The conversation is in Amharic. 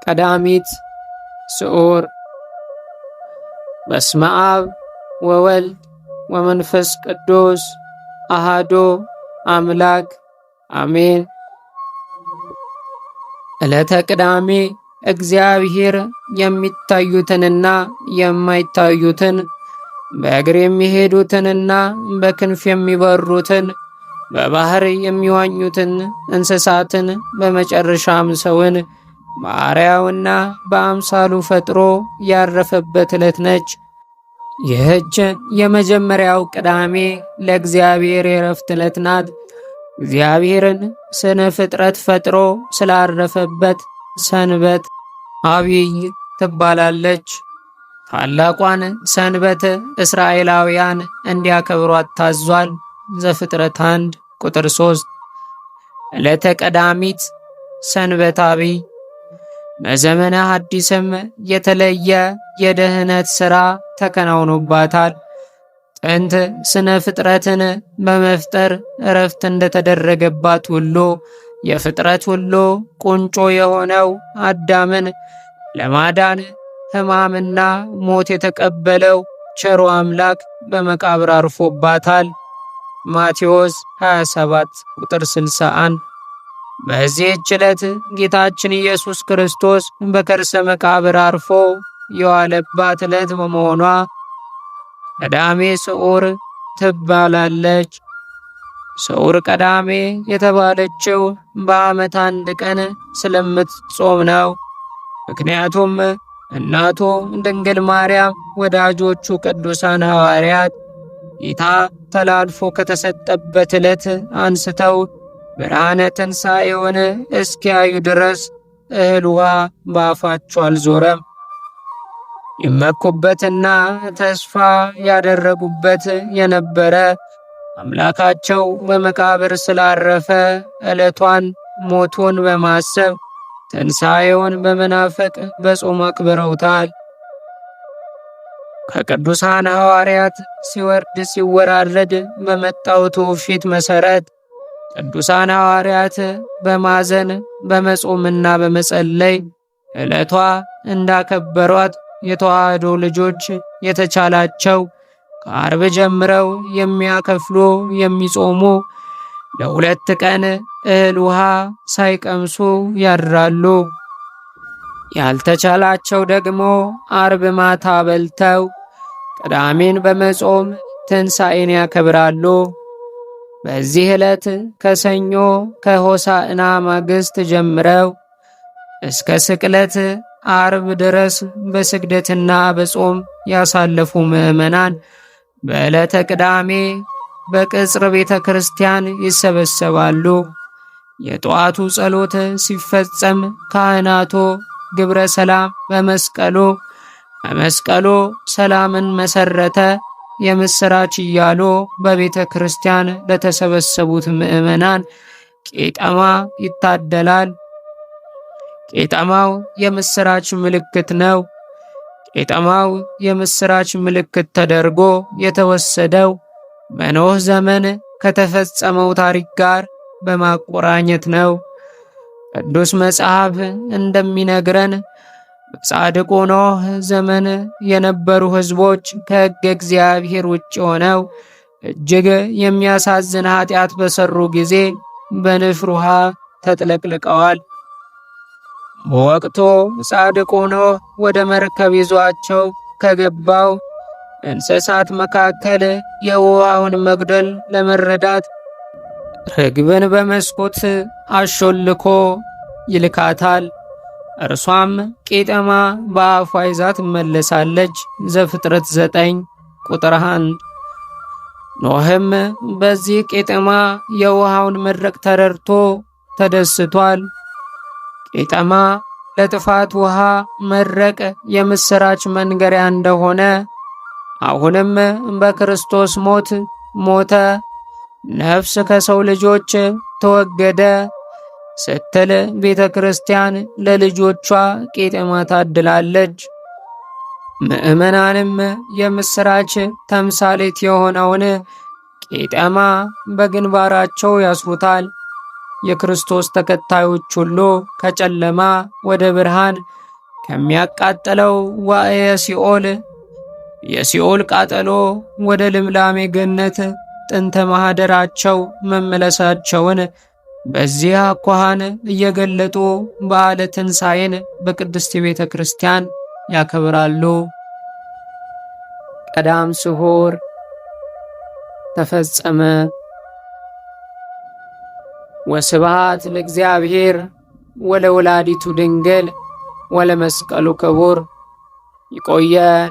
ቀዳሚት ስዑር። በስመ አብ ወወልድ ወመንፈስ ቅዱስ አሃዶ አምላክ አሜን። ዕለተ ቅዳሜ እግዚአብሔር የሚታዩትንና የማይታዩትን በእግር የሚሄዱትንና በክንፍ የሚበሩትን በባህር የሚዋኙትን እንስሳትን በመጨረሻም ሰውን በአርአያውና በአምሳሉ ፈጥሮ ያረፈበት ዕለት ነች። ይህች የመጀመሪያው ቅዳሜ ለእግዚአብሔር የዕረፍት ዕለት ናት። እግዚአብሔርን ስነ ፍጥረት ፈጥሮ ስላረፈበት ሰንበት አብይ ትባላለች። ታላቋን ሰንበት እስራኤላውያን እንዲያከብሯት ታዟል። ዘፍጥረት 1 ቁጥር 3። ዕለተ ቀዳሚት ሰንበት አብይ። በዘመነ ሐዲስም የተለየ የደህነት ሥራ ተከናውኖባታል። ጥንት ስነ ፍጥረትን በመፍጠር ዕረፍት እንደተደረገባት ሁሉ የፍጥረት ሁሉ ቁንጮ የሆነው አዳምን ለማዳን ሕማምና ሞት የተቀበለው ቸሩ አምላክ በመቃብር አርፎባታል። ማቴዎስ 27 ቁጥር 61። በዚህች ዕለት ጌታችን ኢየሱስ ክርስቶስ በከርሰ መቃብር አርፎ የዋለባት ዕለት በመሆኗ ቀዳሜ ስዑር ትባላለች። ስዑር ቀዳሜ የተባለችው በዓመት አንድ ቀን ስለምትጾም ነው። ምክንያቱም እናቱ ድንግል ማርያም ወዳጆቹ ቅዱሳን ሐዋርያት ጌታ ተላልፎ ከተሰጠበት ዕለት አንስተው ብርሃነ ትንሣኤውን እስኪያዩ ድረስ እህል ውሃ በአፋቸው አልዞረም። ይመኩበትና ተስፋ ያደረጉበት የነበረ አምላካቸው በመቃብር ስላረፈ ዕለቷን ሞቱን በማሰብ ትንሣኤውን በመናፈቅ በጾም አክብረውታል። ከቅዱሳን ሐዋርያት ሲወርድ ሲወራረድ በመጣው ትውፊት መሠረት ቅዱሳን ሐዋርያት በማዘን በመጾምና በመጸለይ ዕለቷ እንዳከበሯት የተዋህዶ ልጆች የተቻላቸው ከአርብ ጀምረው የሚያከፍሉ የሚጾሙ ለሁለት ቀን እህል ውሃ ሳይቀምሱ ያድራሉ። ያልተቻላቸው ደግሞ አርብ ማታ በልተው ቅዳሜን በመጾም ትንሣኤን ያከብራሉ። በዚህ ዕለት ከሰኞ ከሆሳዕና ማግስት ጀምረው እስከ ስቅለት አርብ ድረስ በስግደትና በጾም ያሳለፉ ምዕመናን በዕለተ ቅዳሜ በቅጽር ቤተ ክርስቲያን ይሰበሰባሉ። የጠዋቱ ጸሎት ሲፈጸም ካህናቱ ግብረ ሰላም በመስቀሉ ሰላምን መሰረተ የምስራች እያሉ በቤተ ክርስቲያን ለተሰበሰቡት ምዕመናን ቄጠማ ይታደላል። ቄጠማው የምስራች ምልክት ነው። ቄጠማው የምስራች ምልክት ተደርጎ የተወሰደው በኖህ ዘመን ከተፈጸመው ታሪክ ጋር በማቆራኘት ነው። ቅዱስ መጽሐፍ እንደሚነግረን በጻድቁ ኖህ ዘመን የነበሩ ሕዝቦች ከሕገ እግዚአብሔር ውጭ ሆነው እጅግ የሚያሳዝን ኃጢአት በሰሩ ጊዜ በንፍር ውሃ ተጥለቅልቀዋል። በወቅቱ ጻድቁ ኖህ ወደ መርከብ ይዟቸው ከገባው እንስሳት መካከል የውሃውን መጉደል ለመረዳት ርግብን በመስኮት አሾልኮ ይልካታል። እርሷም ቄጠማ በአፏ ይዛ ትመለሳለች። ዘፍጥረት 9 ቁጥር 1። ኖህም በዚህ ቄጠማ የውሃውን መድረቅ ተረድቶ ተደስቷል። ቄጠማ ለጥፋት ውሃ መድረቅ የምስራች መንገሪያ እንደሆነ አሁንም በክርስቶስ ሞት ሞተ፣ ነፍስ ከሰው ልጆች ተወገደ ስትል ቤተ ክርስቲያን ለልጆቿ ቄጠማ ታድላለች። ምዕመናንም የምስራች ተምሳሌት የሆነውን ቄጠማ በግንባራቸው ያስሩታል። የክርስቶስ ተከታዮች ሁሉ ከጨለማ ወደ ብርሃን ከሚያቃጥለው ዋዕየ ሲኦል የሲኦል ቃጠሎ ወደ ልምላሜ ገነት ጥንተ ማኅደራቸው መመለሳቸውን በዚያ አኳኋን እየገለጡ በዓለ ትንሣኤን በቅድስት ቤተ ክርስቲያን ያከብራሉ። ቀዳም ስዑር ተፈጸመ። ወስብሐት ለእግዚአብሔር ወለወላዲቱ ድንግል ወለመስቀሉ ክቡር። ይቆየን።